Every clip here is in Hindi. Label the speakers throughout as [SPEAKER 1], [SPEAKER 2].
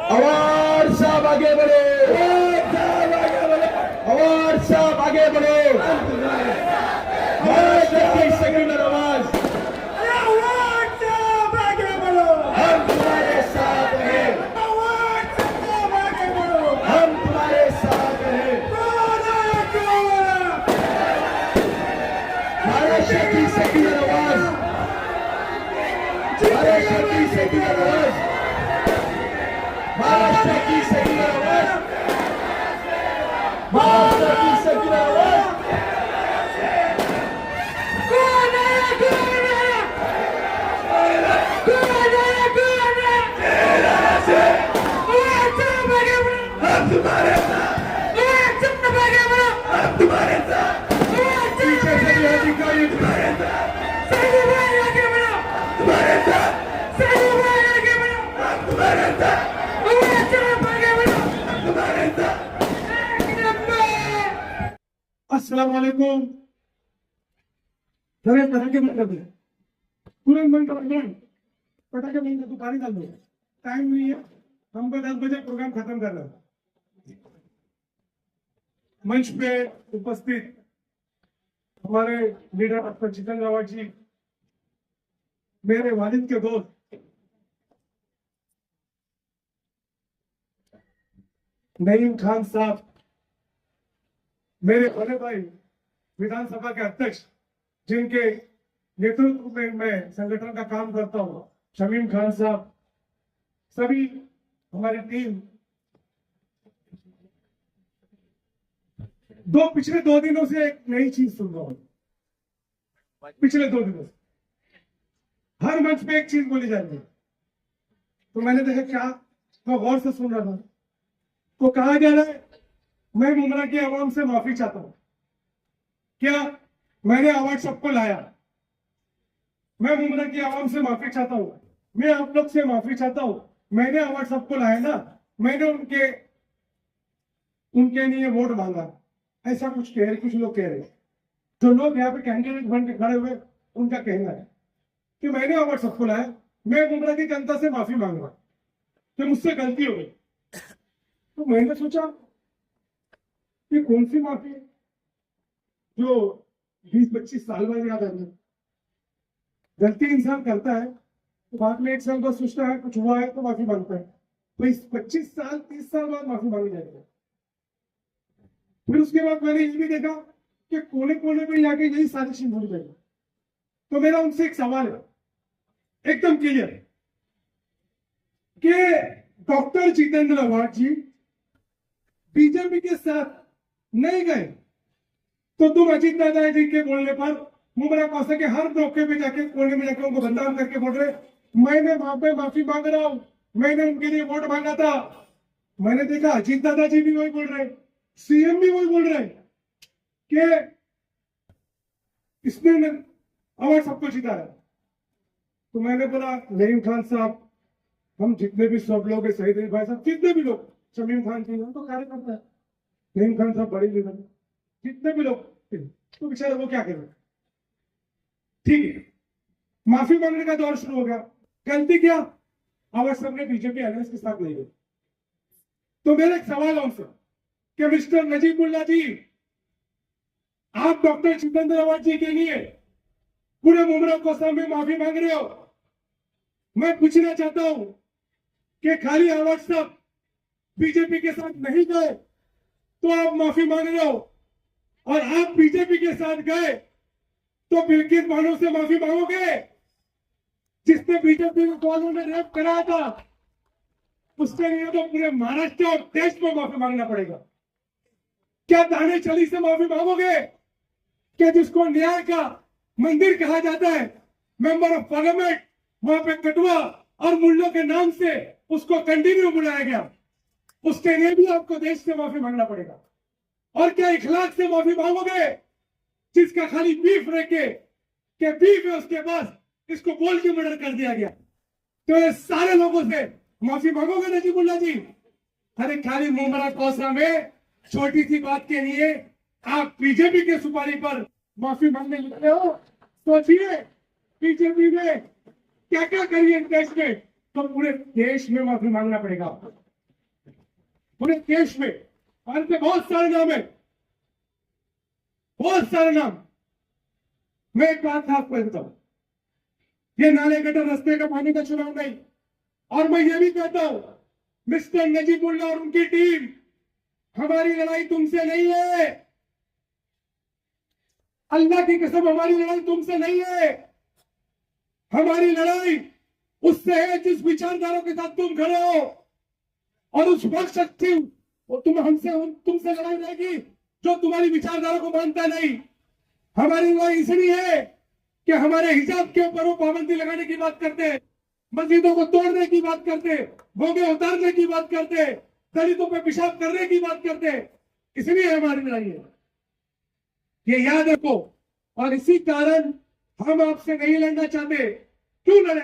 [SPEAKER 1] अवार्ड साहब आगे बढ़ो, अवार्ड साहब आगे बढ़ो। सेक्युलर आवाज,
[SPEAKER 2] अवार्ड साहब आगे बढ़ो,
[SPEAKER 1] हम तुम्हारे साथ हैं,
[SPEAKER 2] अवार्ड साहब आगे बढ़ो,
[SPEAKER 1] हम तुम्हारे साथ हैं। महाराष्ट्र की सेक्युलर आवाज, महाराष्ट्र की सेक्युलर आवाज, महाराष्ट्र की सेक्युलर आवाज, महाराष्ट्र की सेक्युलर आवाज। हम तुम्हारे साथ, हम तुम्हारे साथ, पीछे से भी अधिकारी तुम्हारे साथ, तुम्हारे साथ, तुम्हारे साथ, तुम्हारे साथ।
[SPEAKER 2] अस्सलाम वालेकुम। पटाखे बंद कर दो, तुरंत बंद कर दो, पटाखे बंद कर दो, पानी डाल दो, टाइम नहीं है, हमको 10 बजे प्रोग्राम खत्म करना है। मंच पे उपस्थित हमारे लीडर डॉक्टर जितेंद्र रावत जी, मेरे वालिद के दोस्त नईम खान साहब, मेरे बड़े भाई विधानसभा के अध्यक्ष जिनके नेतृत्व में मैं संगठन का काम करता हूं, शमीम खान साहब, सभी हमारी टीम। पिछले 2 दिनों से एक नई चीज सुन रहा हूं। पिछले 2 दिनों से हर मंच पे एक चीज बोली जा रही है, तो मैंने देखा क्या, मैं गौर से सुन रहा था, तो कहा जा रहा है मैं मुमरा की आवाम से माफी चाहता हूं। क्या मैंने अवार्ड सबको लाया? मैं मुमरा की आवाम से माफी चाहता हूं, मैं आप लोग से माफी चाहता हूं। मैंने अवार्ड सबको लाया ना, मैंने उनके लिए वोट मांगा, ऐसा कुछ कह रहे, कुछ लोग कह रहे। जो लोग यहाँ पे कैंडिडेट बन के खड़े हुए, उनका कहना है कि मैंने अवार्ड सबको लाया, मैं मुमरा की जनता से माफी मांगूंगा कि मुझसे गलती हो गई। तो मैंने सोचा कि कौन सी माफी है जो 20-25 साल बाद याद आती है। गलती इंसान करता है तो बाद में 1 साल बाद सोचता है कुछ हुआ है तो माफी मांगता है, तो इस 25 साल 30 साल बाद माफी मांगी जाएगी। फिर उसके बाद मैंने ये भी देखा कि कोने कोने में जाके यही साजिश ढूंढ गई। तो मेरा उनसे एक सवाल है, एकदम क्लियर, कि डॉक्टर जितेंद्र रावत जी बीजेपी के साथ नहीं गए, तो तुम अजीत दादा जी के बोलने पर मुमरा कौशल के हर मौके पे जाके कोने में जाके उनको बदनाम करके बोल रहे मैंने वहां पे माफी मांग रहा हूं, मैंने उनके लिए वोट मांगा था। मैंने देखा अजीत दादा जी भी वही बोल रहे, सीएम भी वही बोल रहे कि इसने अवार्ड सबको जिताया। तो मैंने बोला नईम खान साहब, हम जितने भी सब लोग है, शहीद भाई साहब, जितने भी लोग, शमीम खान जी हम तो कार्यकर्ता है, नईम खान साहब बड़े लीडर, जितने भी लोग, तो बेचारे वो क्या कर रहे, ठीक है, माफी मांगने का दौर शुरू हो गया। गलती क्या, आवाज सबने बीजेपी अलायंस के साथ नहीं गई। तो मेरा एक सवाल है उनसे कि मिस्टर नजीबुल्ला जी, आप डॉक्टर जितेंद्र अवार्ड जी के लिए पूरे मुमरा कोसा में माफी मांग रहे हो। मैं पूछना चाहता हूं कि खाली अवार्ड साहब बीजेपी के साथ नहीं गए तो आप माफी मांग रहे हो, और आप बीजेपी के साथ गए तो बिल्किस बानो से माफी मांगोगे, जिसने बीजेपी वालों ने रेप कराया था। उसके लिए तो पूरे महाराष्ट्र और देश में माफी मांगना पड़ेगा। क्या दाने चली से माफी मांगोगे कि जिसको न्याय का मंदिर कहा जाता है, मेंबर ऑफ पार्लियामेंट, वहां पे कटुआ और मुल्लों के नाम से उसको कंटिन्यू बुलाया गया, उसके लिए भी आपको देश से माफी मांगना पड़ेगा। और क्या इखलाक से माफी मांगोगे, जिसका खाली बीफ रखे कि बीफ है उसके पास, इसको बोल के मर्डर कर दिया गया, तो ये सारे लोगों से माफी मांगोगे नजीबुल्ला जी? अरे खाली मुमरा कोसा में छोटी सी बात के लिए आप बीजेपी के सुपारी पर माफी मांगने लगे हो। सोचिए बीजेपी में क्या क्या करिए देश में, तो पूरे देश में माफी मांगना पड़ेगा आपको, पूरे देश में। और पे बहुत सारे नाम है, बहुत सारे नाम। मैं एक बात आपको बताऊं, ये नाले गटर रास्ते का पानी का चुनाव नहीं। और मैं ये भी कहता हूं मिस्टर नजीबुल्ला और उनकी टीम, हमारी लड़ाई तुमसे नहीं है, अल्लाह की कसम हमारी लड़ाई तुमसे नहीं है। हमारी लड़ाई उससे है जिस विचारधारा के साथ तुम खड़े हो, और उस वक्त शक्ति वो तुमसे लड़ाई रहेगी जो तुम्हारी विचारधारा को मानता नहीं। हमारी लड़ाई इसलिए है कि हमारे हिजाब के ऊपर वो पाबंदी लगाने की बात करते हैं, मस्जिदों को तोड़ने की बात करते, बोगे उतारने की बात करते, दलितों पे पेशाब करने की बात करते, इसलिए हमारी लड़ाई है, ये याद रखो। और इसी कारण हम आपसे नहीं लड़ना चाहते। क्यों लड़े,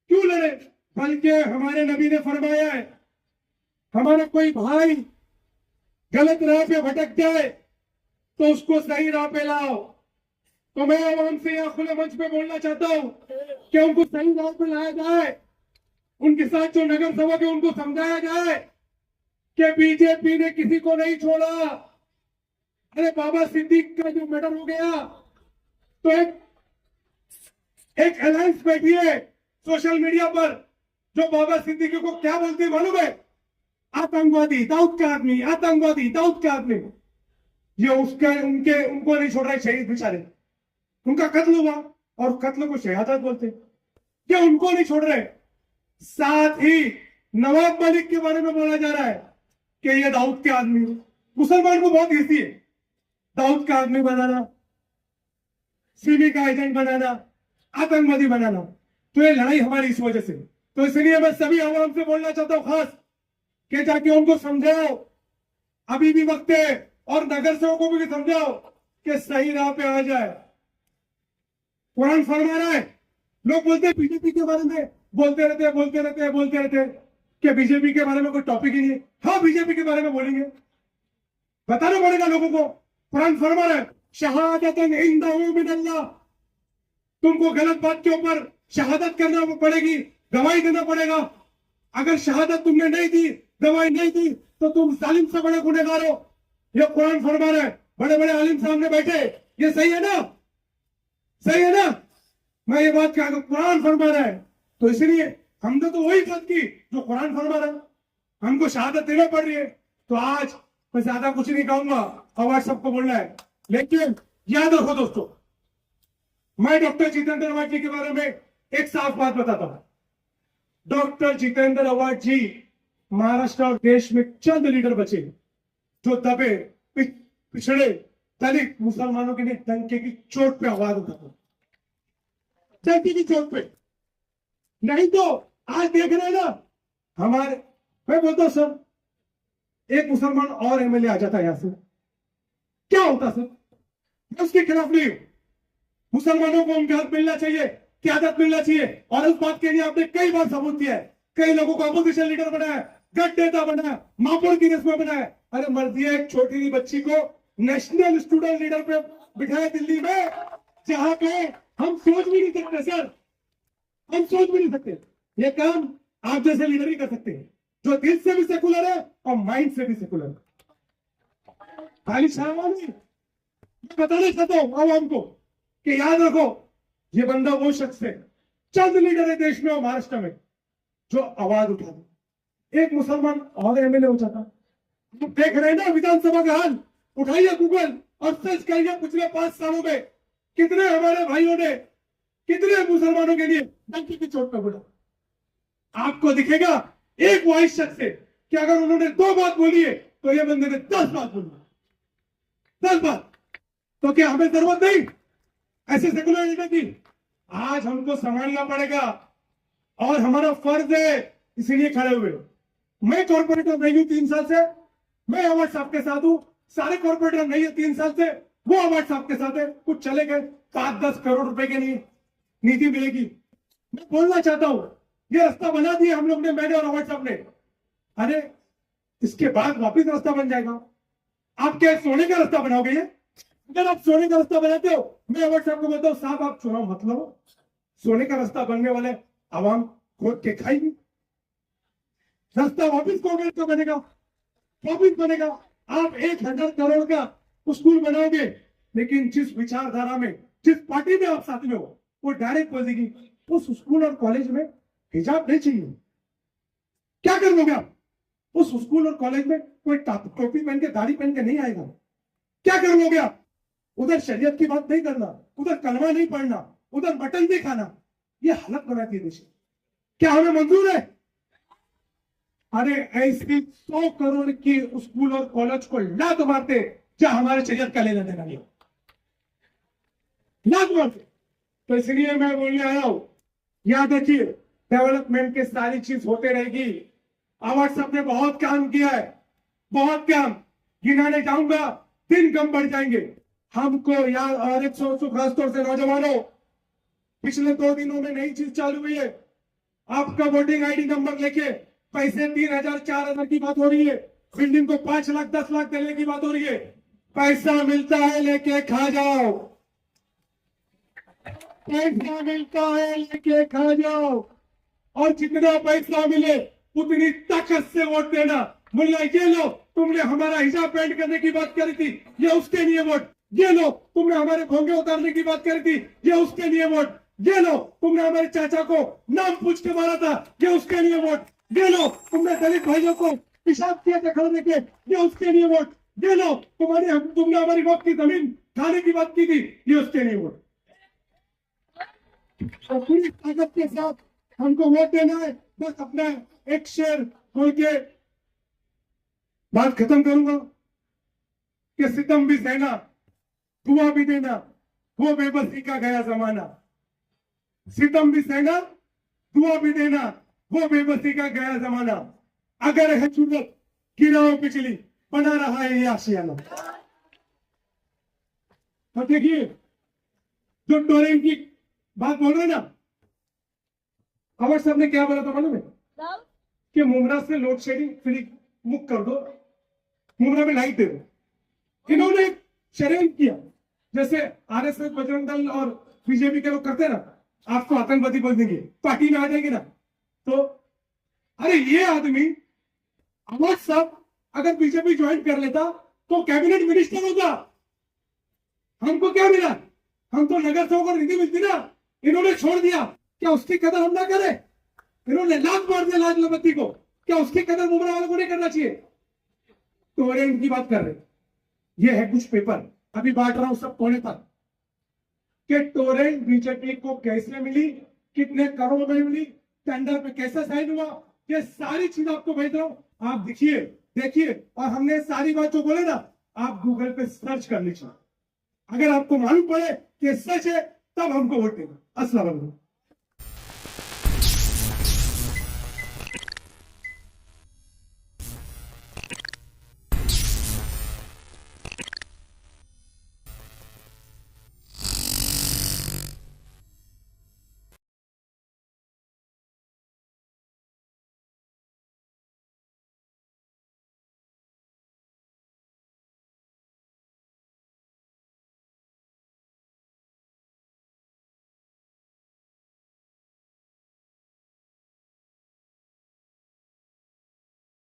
[SPEAKER 2] क्यों लड़े? बल्कि हमारे नबी ने फरमाया है, हमारा कोई भाई गलत राह पे भटक जाए तो उसको सही राह पे लाओ। तो मैं आवाम से यहाँ खुले मंच पे बोलना चाहता हूँ कि उनको सही राह पे लाया जाए, उनके साथ जो नगर सेवक है उनको समझाया जाए कि बीजेपी ने किसी को नहीं छोड़ा। अरे बाबा सिद्दीक का जो मर्डर हो गया, तो एक अलायंस बैठी है सोशल मीडिया पर, जो बाबा सिद्दीकी को क्या बोलते हैं मालूम है? आतंकवादी, दाऊद का आदमी, आतंकवादी, दाऊद का आदमी। ये उनको नहीं छोड़ रहे, शहीद बेचारे, उनका कत्ल हुआ और कत्ल को शहादत बोलते, ये उनको नहीं छोड़ रहे। साथ ही नवाब मलिक के बारे में बोला जा रहा है कि ये दाऊद के आदमी। मुसलमान को बहुत ईजी है दाऊद का आदमी बनाना, सीबी का एजेंट बनाना, आतंकवादी बनाना। तो ये लड़ाई हमारी इस वजह से। तो इसलिए मैं सभी आवाम से बोलना चाहता हूं खास कि जाके उनको समझाओ, अभी भी वक्त है, और नगर सेवकों को भी समझाओ कि सही राह पे आ जाए। कुरान फरमा रहा है, लोग बोलते हैं बीजेपी के बारे में बोलते रहते कि बीजेपी के बारे में कोई टॉपिक ही नहीं है। हाँ, बीजेपी के बारे में बोलेंगे, बताना पड़ेगा लोगों को। कुरान फरमा रहा है, शहादतन इंदहु मिनल्लाह, तुमको गलत बात के ऊपर शहादत करना पड़ेगी, गवाही देना पड़ेगा। अगर शहादत तुमने नहीं दी, गवाही नहीं दी, तो तुम जालिम से बड़े गुनहगार हो। ये कुरान फरमा रहा है। बड़े बड़े आलिम सामने बैठे, ये सही है ना? सही है ना? मैं ये बात कहा, कुरान फरमा रहा है, तो इसलिए हमने तो वही बात की जो कुरान फरमा रहा है। हमको शहादत देना पड़ रही है। तो आज मैं ज्यादा कुछ नहीं कहूंगा, आवाज सबको बोलना है, लेकिन याद रखो दोस्तों, मैं डॉक्टर जितेंद्र अवार्ड जी के बारे में एक साफ बात बताता हूं। डॉक्टर जितेंद्र अवार्ड जी महाराष्ट्र और देश में चंद लीडर बचे जो दबे पिछड़े दलित मुसलमानों के लिए डंके की चोट पे आवाज उठाते, डंके की चोट पे। नहीं तो आज देख रहे हैं ना हमारे, मैं बोलता हूं सर, एक मुसलमान और एमएलए आ जाता है यहां से, क्या होता सर? मैं उसके खिलाफ नहीं हूं। मुसलमानों को उनका हक मिलना चाहिए, क्यादत मिलना चाहिए, और उस बात के लिए आपने कई बार सबूत दिया है। कई लोगों को अपोजिशन लीडर बनाया, गट नेता बनाया, मापुर की रेस में बनाया। अरे मर्जी है, एक छोटी सी बच्ची को नेशनल स्टूडेंट लीडर पे बिठाया दिल्ली में, जहां पे हम सोच भी नहीं सकते सर, हम सोच भी नहीं सकते। ये काम आप जैसे लीडर ही कर सकते हैं, जो दिल से भी सेकुलर है और माइंड से भी सेकुलर है। खाली शाम नहीं, मैं बताना चाहता हूं आवाम को कि याद रखो, ये बंदा वो शख्स है, चंद लीडर है देश में और महाराष्ट्र में जो आवाज उठा दे। एक मुसलमान और एमएलए हो जाता। आप देख रहे हैं ना विधानसभा का हाल, उठाइए गूगल और सर्च करिए पिछले 5 सालों में कितने हमारे भाइयों ने, कितने मुसलमानों के लिए डंकी की चोट पर बोला। आपको दिखेगा एक वाइस शख्स है कि अगर उन्होंने 2 बात बोली है तो ये बंदे ने 10 बात बोली, 10 बात। तो क्या हमें जरूरत नहीं ऐसे सेकुलर लीडर की? आज हमको संभालना पड़ेगा और हमारा फर्ज है, इसीलिए खड़े हुए। मैं कॉर्पोरेटर नहीं हूं 3 साल से, मैं अवार्ड साहब के साथ हूं। सारे कॉर्पोरेटर नहीं है 3 साल से, वो अवार्ड साहब के साथ है। कुछ चले गए 5-10 करोड़ रुपए के लिए नीति मिलेगी। मैं बोलना चाहता हूं, ये रास्ता बना दिया हम लोग ने, मैंने और अवार्ड साहब ने। अरे इसके बाद वापिस रास्ता बन जाएगा। आप क्या सोने का रास्ता बनाओगे? ये अगर आप सोने का रास्ता बनाते हो, मैं अवार्ड साहब को बोलता हूँ साहब आप चुनाव मत लो, सोने का रास्ता बनने वाले आवाम खोद के खाएगी। रास्ता वापिस कांग्रेस का बनेगा, वापिस बनेगा। आप 1000 करोड़ का स्कूल बनाओगे, लेकिन जिस विचारधारा में, जिस पार्टी में आप साथ में हो, वो डायरेक्ट बोल देगी उस स्कूल और कॉलेज में हिजाब नहीं चाहिए। क्या कर लोगे आप? उस स्कूल और कॉलेज में कोई टोपी पहन के, दाढ़ी पहन के नहीं आएगा। क्या कर लोगे आप? उधर शरीयत की बात नहीं करना, उधर कलमा नहीं पढ़ना, उधर मटन नहीं खाना। ये हालत बनाती है देश। क्या हमें मंजूर है? अरे ऐसी 100 करोड़ की स्कूल और कॉलेज को लात मारते जहां हमारे शरीयत का लेना देना नहीं, लात मारते। तो इसलिए मैं बोलने आया हूं, याद रखिए डेवलपमेंट की सारी चीज होते रहेगी। अवार्ड साहब ने बहुत काम किया है, बहुत काम गिनाने जाऊंगा दिन कम बढ़ जाएंगे। हमको यार, और एक खासतौर से नौजवानों, पिछले 2 दिनों में नई चीज चालू हुई है। आपका वोटिंग आईडी नंबर लेके पैसे 3000-4000 की बात हो रही है, बिल्डिंग को 5 लाख 10 लाख देने की बात हो रही है। पैसा मिलता है लेके खा जाओ, पैसा मिलता है लेके खा जाओ, और जितना पैसा मिले उतनी ताकत से वोट देना। मुल्ला ये लो, तुमने हमारा हिजाब पैंट करने की बात करी थी, ये उसके लिए वोट। ये लो, तुमने हमारे भोंगे उतारने की बात करी थी, ये उसके लिए वोट। ये लो, तुमने हमारे चाचा को नाम पूछ के मारा था, ये उसके लिए वोट। ये लो, तुमने दलित भाइयों को पेशाब किया था खड़े के, ये उसके लिए वोट। ये लो, तुमने हमारी वक्त की जमीन खाने की बात की थी, ये उसके लिए वोट। तो पूरी ताकत के साथ हमको वोट देना है। बस अपना एक शेर बोल के बात खत्म करूंगा कि सितम भी सहना, दुआ भी देना, वो बेबसी का गया जमाना। सितम भी सहना, दुआ भी देना, वो बेबसी का गया जमाना। अगर है जरूरत गिराओ बिजली, बना रहा है ये आशियाना। तो देखिए, जो टोरेंट की बात बोल रहे ना, अवार्ड साहब ने क्या बोला था मालूम है? कि मुमरा से लोड शेडिंग फ्री मुक्त कर दो, मुमरा में लाइट दे दो। इन्होंने एक षड्यंत्र किया, जैसे आरएसएस, बजरंग दल और बीजेपी के लोग करते ना, आपको आतंकवादी बोल देंगे, पार्टी में आ जाएंगे ना। तो अरे ये आदमी अवार्ड साहब अगर बीजेपी ज्वाइन कर लेता तो कैबिनेट मिनिस्टर होगा। हमको क्या मिला? हम तो नगर सेवक और निधि मिलती ना, इन्होंने छोड़ दिया। क्या उसकी कदर हम ना करें? इन्होंने लात मार दिया लाज लबत्ती को, क्या उसकी कदर मुमरा वालों को नहीं करना चाहिए? तो इनकी बात कर रहे, ये है कुछ पेपर अभी बांट रहा हूं सब कोने तक, कि टोरेंट बीजेपी को कैसे मिली, कितने करोड़ में मिली, टेंडर पे कैसे साइन हुआ, ये सारी चीज आपको भेज रहा हूं। आप देखिए, और हमने सारी बात जो बोले ना, आप गूगल पे सर्च कर लीजिए। अगर आपको मालूम पड़े कि सच है, तब हमको वोट देना। अस्सलाम वालेकुम।